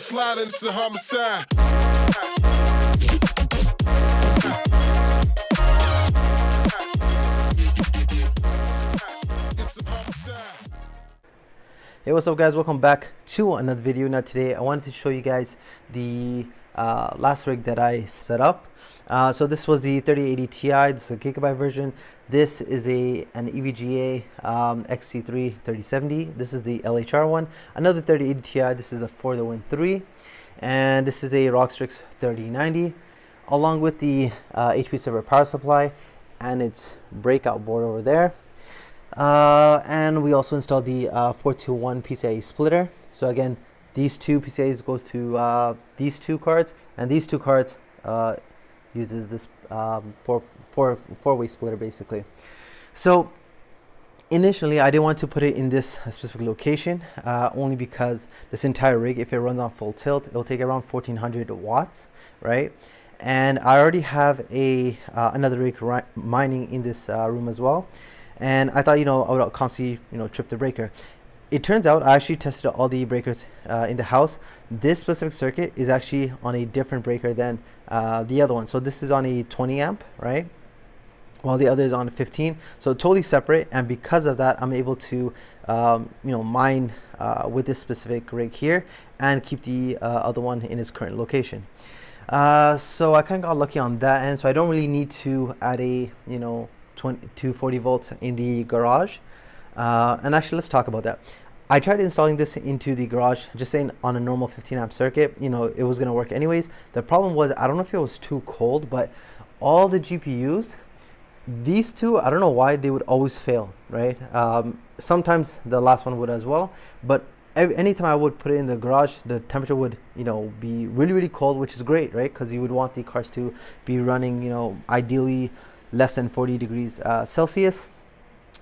sliding, it's a homicide. Hey, what's up guys, welcome back to another video. Now today I wanted to show you guys the last rig that I set up. So this was the 3080 Ti. This is a gigabyte version. This is an EVGA XT3 3070. This is the LHR one. Another 3080 Ti. This is the For the Win 3, and this is a Rockstrix 3090, along with the HP server power supply and its breakout board over there. And we also installed the 421 PCIe splitter. So again, these two PCIes go to these two cards, and these two cards uses this four-way splitter basically. So initially I didn't want to put it in this specific location, only because this entire rig, if it runs on full tilt, it'll take around 1400 watts, right? And I already have another rig mining in this room as well. And I thought, I would constantly, trip the breaker. It turns out I actually tested all the breakers in the house. This specific circuit is actually on a different breaker than the other one. So this is on a 20 amp, right? While the other is on 15. So totally separate. And because of that, I'm able to, mine with this specific rig here and keep the other one in its current location. So I kind of got lucky on that end. So I don't really need to add a, 240 volts in the garage. And actually, let's talk about that. I tried installing this into the garage, just saying on a normal 15 amp circuit, it was going to work anyways. The problem was, I don't know if it was too cold, but all the GPUs, these two, I don't know why they would always fail, right? Sometimes the last one would as well, but anytime I would put it in the garage, the temperature would, be really, really cold, which is great, right? Because you would want the cards to be running, ideally less than 40 degrees Celsius.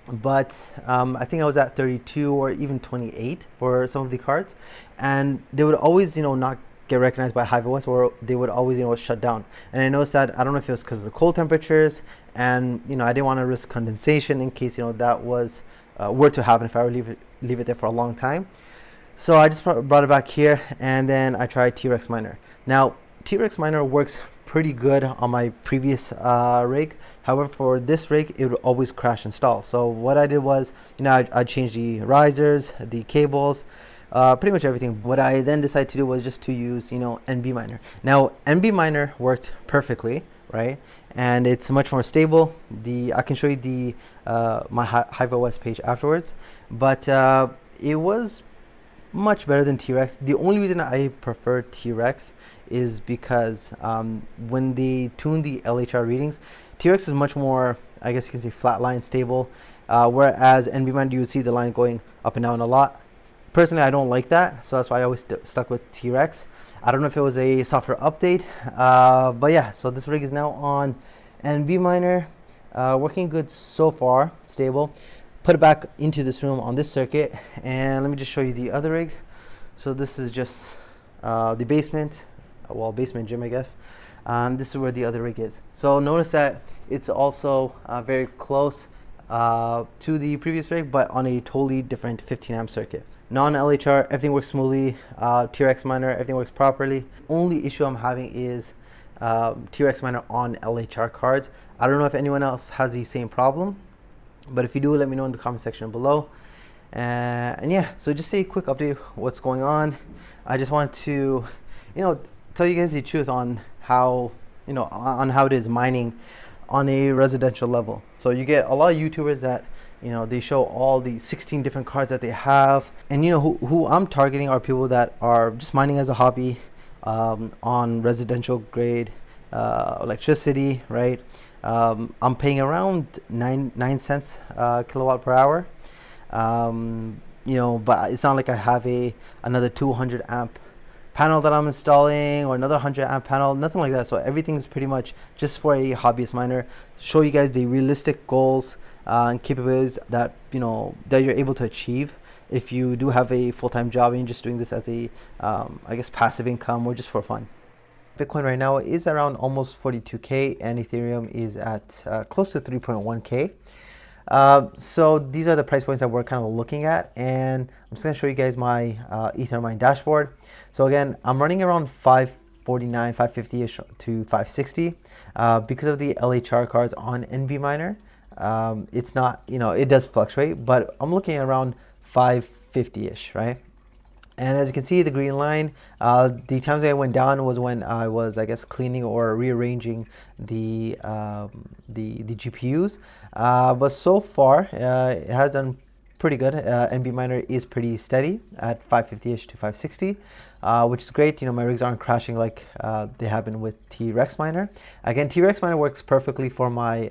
But I think I was at 32 or even 28 for some of the cards, and they would always not get recognized by HiveOS, or they would always shut down. And I noticed that, I don't know if it was because of the cold temperatures, and I didn't want to risk condensation in case that was were to happen if I would leave it there for a long time. So I just brought it back here, and then I tried T-Rex Miner. Now T-Rex Miner works pretty good on my previous rig. However, for this rig, it would always crash install. So what I did was, I changed the risers, the cables, pretty much everything. What I then decided to do was just to use, NB Miner. Now, NB Miner worked perfectly, right? And it's much more stable. I can show you the my HiveOS page afterwards, but it was much better than T-Rex. The only reason I prefer T-Rex is because when they tune the LHR readings, T-Rex is much more, I guess you can say, flatline stable, whereas NB Miner, you would see the line going up and down a lot. Personally, I don't like that, so that's why I always stuck with T-Rex. I don't know if it was a software update, but yeah, so this rig is now on NB Miner, working good so far, stable. Put it back into this room on this circuit, and let me just show you the other rig. So this is just the basement, basement gym, I guess. This is where the other rig is. So notice that it's also very close to the previous rig, but on a totally different 15 amp circuit. Non-LHR, everything works smoothly. T-Rex Miner, everything works properly. Only issue I'm having is T-Rex Miner on LHR cards. I don't know if anyone else has the same problem, but if you do, let me know in the comment section below. And yeah, so just a quick update of what's going on. I just want to, tell you guys the truth on how, on how it is mining on a residential level. So you get a lot of YouTubers that, they show all the 16 different cards that they have. And who I'm targeting are people that are just mining as a hobby, on residential grade electricity, right? I'm paying around 9 cents kilowatt per hour. But it's not like I have another 200 amp panel that I'm installing, or another 100 amp panel, nothing like that. So everything's pretty much just for a hobbyist miner. Show you guys the realistic goals and capabilities that that you're able to achieve if you do have a full-time job and you're just doing this as a I guess passive income or just for fun. Bitcoin right now is around almost 42k, and Ethereum is at close to 3.1k. So these are the price points that we're kind of looking at, and I'm just going to show you guys my EtherEUM dashboard. So again, I'm running around 549, 550-ish to 560 because of the LHR cards on NB Miner. It's not, it does fluctuate, but I'm looking at around 550-ish, right? And as you can see, the green line, the times that I went down was when I was, I guess, cleaning or rearranging the GPUs. But so far, it has done pretty good. NB Miner is pretty steady at 550-ish to 560, which is great. My rigs aren't crashing like they have been with T-Rex Miner. Again, T-Rex Miner works perfectly for my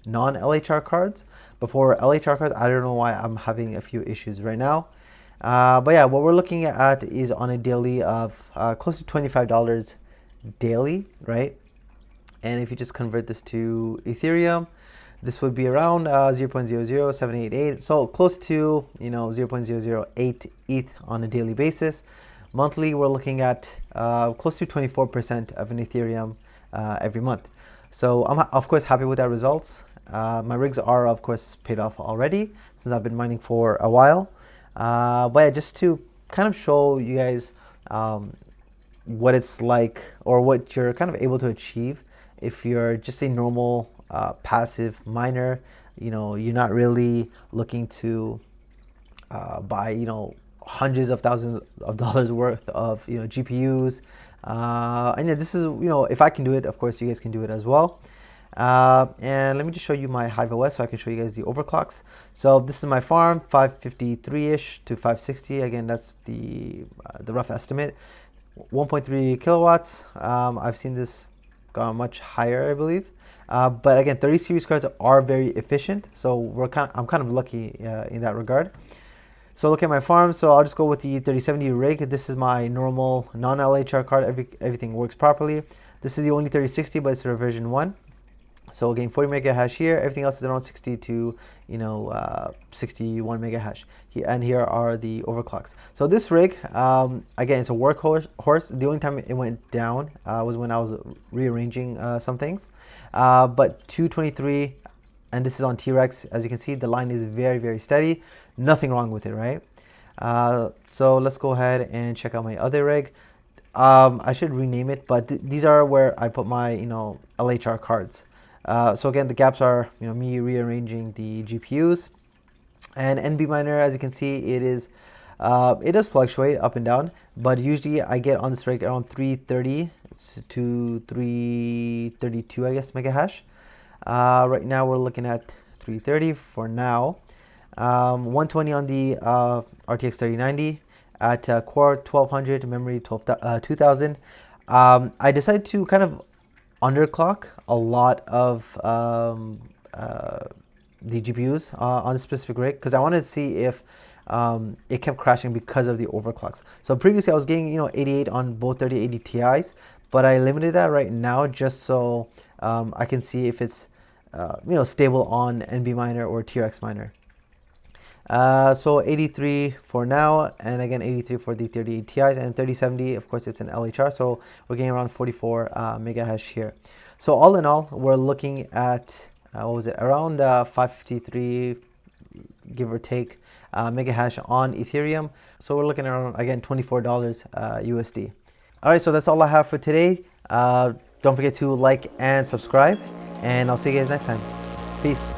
non-LHR cards. But for LHR cards, I don't know why I'm having a few issues right now. But yeah, what we're looking at is on a daily of close to $25 daily, right? And if you just convert this to Ethereum, this would be around 0.00788, so close to 0.008 ETH on a daily basis. Monthly, we're looking at close to 24% of an Ethereum every month. So I'm of course happy with that results. My rigs are of course paid off already since I've been mining for a while. But yeah, just to kind of show you guys what it's like or what you're kind of able to achieve if you're just a normal passive miner. You're not really looking to buy hundreds of thousands of dollars worth of GPUs. And yeah, this is if I can do it, of course you guys can do it as well. And let me just show you my Hive OS so I can show you guys the overclocks. So this is my farm, 553-ish to 560. Again, that's the rough estimate. 1.3 kilowatts. I've seen this go much higher, I believe. But again, 30 series cards are very efficient, so I'm kind of lucky in that regard. So look at my farm. So I'll just go with the 3070 rig. This is my normal non-LHR card. Everything works properly. This is the only 3060, but it's a version 1. So again, 40 mega hash here. Everything else is around 60 to 61 mega hash. And here are the overclocks. So this rig, again, it's a workhorse. The only time it went down was when I was rearranging some things. But 223, and this is on T-Rex. As you can see, the line is very, very steady. Nothing wrong with it, right? So let's go ahead and check out my other rig. I should rename it, but these are where I put my LHR cards. So again, the gaps are me rearranging the GPUs. And NB Miner, as you can see, it does fluctuate up and down, but usually I get on this rig around 330 to 332, I guess, mega hash. Right now we're looking at 330 for now. 120 on the RTX 3090 at core 1200, memory 2000. I decided to kind of underclock a lot of the GPUs on a specific rig because I wanted to see if it kept crashing because of the overclocks. So previously I was getting 88 on both 3080 Ti's, but I limited that right now just so I can see if it's stable on NB Miner or T-Rex Miner. So 83 for now, and again 83 for the 3080 Ti's, and 3070, of course, it's an LHR, so we're getting around 44 mega hash here. So all in all, we're looking at what was it, around 553, give or take, mega hash on Ethereum. So we're looking at around, again, $24 USD. All right, so that's all I have for today. Don't forget to like and subscribe, and I'll see you guys next time. Peace.